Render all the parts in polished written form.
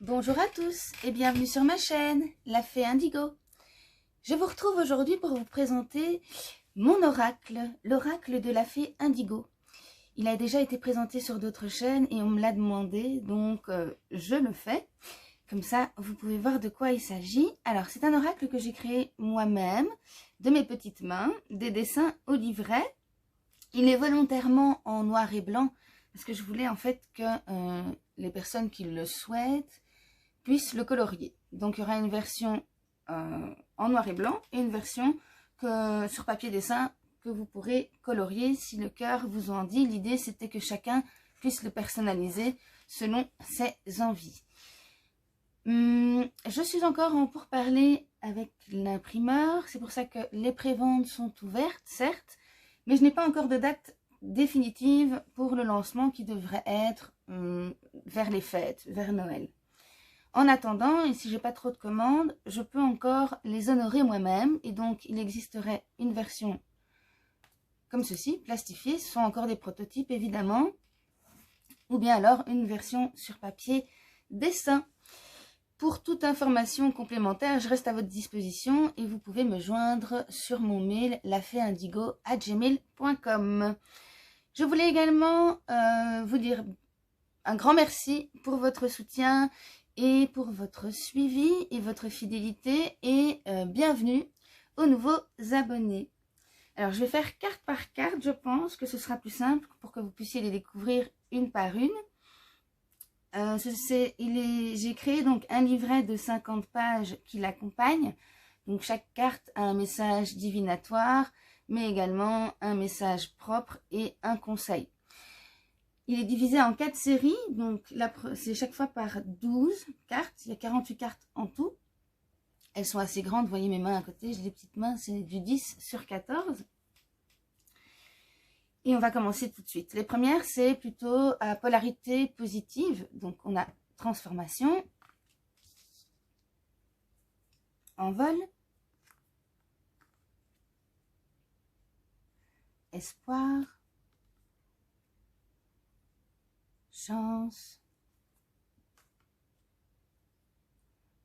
Bonjour à tous et bienvenue sur ma chaîne, La Fée Indigo. Je vous retrouve aujourd'hui pour vous présenter mon oracle, l'oracle de la Fée Indigo. Il a déjà été présenté sur d'autres chaînes et on me l'a demandé, donc je le fais. Comme ça, vous pouvez voir de quoi il s'agit. Alors, c'est un oracle que j'ai créé moi-même, de mes petites mains, des dessins au livret. Il est volontairement en noir et blanc, parce que je voulais en fait que les personnes qui le souhaitent puissent le colorier. Donc il y aura une version en noir et blanc et une version sur papier dessin que vous pourrez colorier si le cœur vous en dit. L'idée c'était que chacun puisse le personnaliser selon ses envies. Je suis encore en pourparlers avec l'imprimeur, c'est pour ça que les préventes sont ouvertes, certes, mais je n'ai pas encore de date définitive pour le lancement qui devrait être vers les fêtes, vers Noël. En attendant, et si j'ai pas trop de commandes, je peux encore les honorer moi-même, et donc il existerait une version comme ceci, plastifiée, ce sont encore des prototypes évidemment, ou bien alors une version sur papier dessin. Pour toute information complémentaire, je reste à votre disposition et vous pouvez me joindre sur mon mail laféindigo@gmail.com. Je voulais également vous dire un grand merci pour votre soutien et pour votre suivi et votre fidélité et bienvenue aux nouveaux abonnés. Alors je vais faire carte par carte, je pense que ce sera plus simple pour que vous puissiez les découvrir une par une. J'ai créé donc un livret de 50 pages qui l'accompagne. Donc chaque carte a un message divinatoire, mais également un message propre et un conseil. Il est divisé en 4 séries, donc c'est chaque fois par 12 cartes. Il y a 48 cartes en tout. Elles sont assez grandes, vous voyez mes mains à côté, j'ai des petites mains, c'est du 10/14. Et on va commencer tout de suite. Les premières, c'est plutôt à polarité positive. Donc, on a transformation, envol, espoir, chance,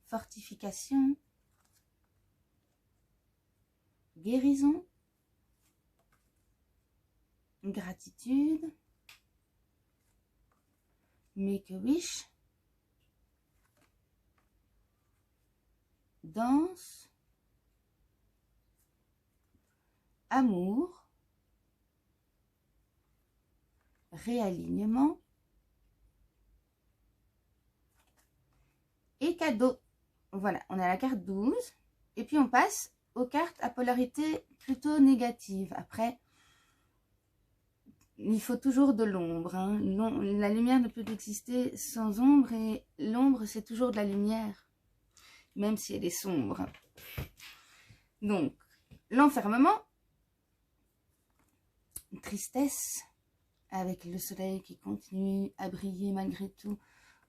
fortification, guérison, gratitude, make a wish, danse, amour, réalignement et cadeau. Voilà, on a la carte 12 et puis on passe aux cartes à polarité plutôt négative. Après, il faut toujours de l'ombre, hein. La lumière ne peut exister sans ombre et l'ombre c'est toujours de la lumière, même si elle est sombre. Donc, l'enfermement, tristesse, avec le soleil qui continue à briller malgré tout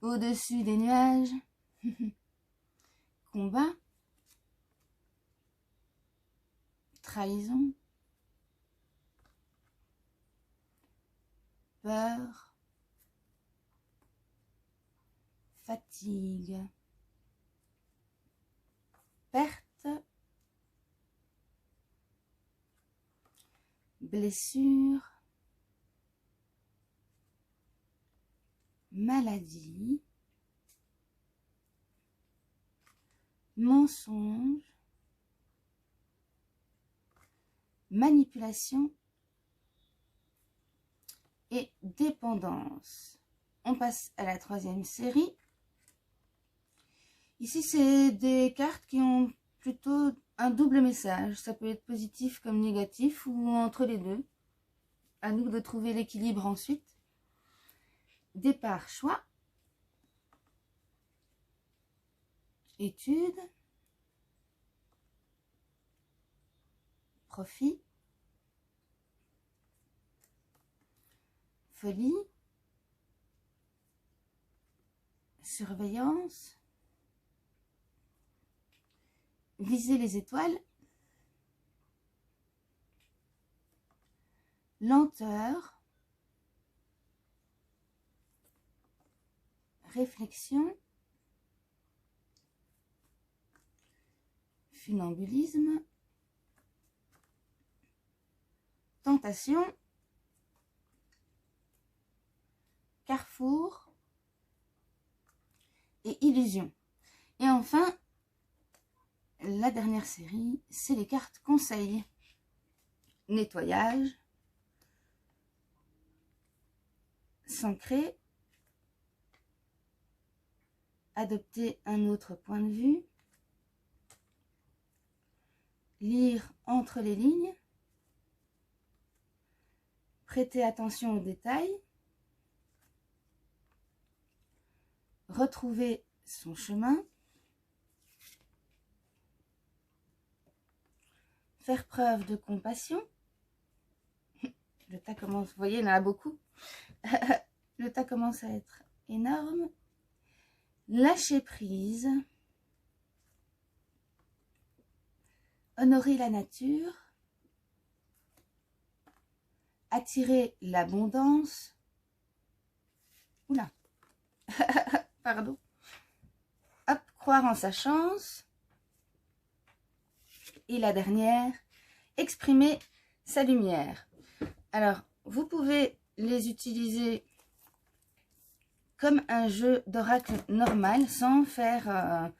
au-dessus des nuages. Combat, trahison, peur, fatigue, perte, blessure, maladie, mensonge, manipulation et dépendance. On passe à la troisième série. Ici, c'est des cartes qui ont plutôt un double message. Ça peut être positif comme négatif ou entre les deux. À nous de trouver l'équilibre ensuite. Départ, choix. Étude. Profit. Folie. Surveillance. Viser les étoiles. Lenteur. Réflexion. funambulisme, tentation, carrefour et illusion. Et enfin, la dernière série, c'est les cartes conseils. Nettoyage, s'ancrer, adopter un autre point de vue, lire entre les lignes, prêter attention aux détails, retrouver son chemin, faire preuve de compassion. Le tas commence, vous voyez, il y en a beaucoup. Le tas commence à être énorme. Lâcher prise. Honorer la nature. Attirer l'abondance. Oula. Pardon. Hop, croire en sa chance. Et la dernière, exprimer sa lumière. Alors, vous pouvez les utiliser comme un jeu d'oracle normal, sans faire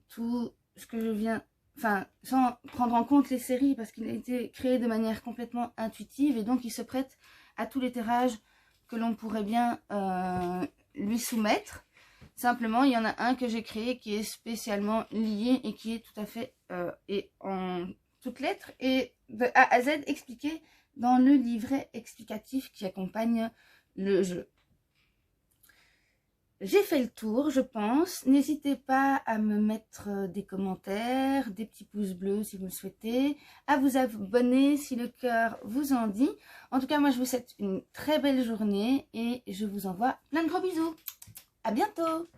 tout ce que je viens... Enfin, sans prendre en compte les séries, parce qu'il a été créé de manière complètement intuitive, et donc il se prête à tous les tirages que l'on pourrait bien lui soumettre. Simplement, il y en a un que j'ai créé qui est spécialement lié et qui est tout à fait et en toutes lettres et de A à Z expliqué dans le livret explicatif qui accompagne le jeu. J'ai fait le tour, je pense. N'hésitez pas à me mettre des commentaires, des petits pouces bleus si vous le souhaitez, à vous abonner si le cœur vous en dit. En tout cas, moi, je vous souhaite une très belle journée et je vous envoie plein de gros bisous. À bientôt!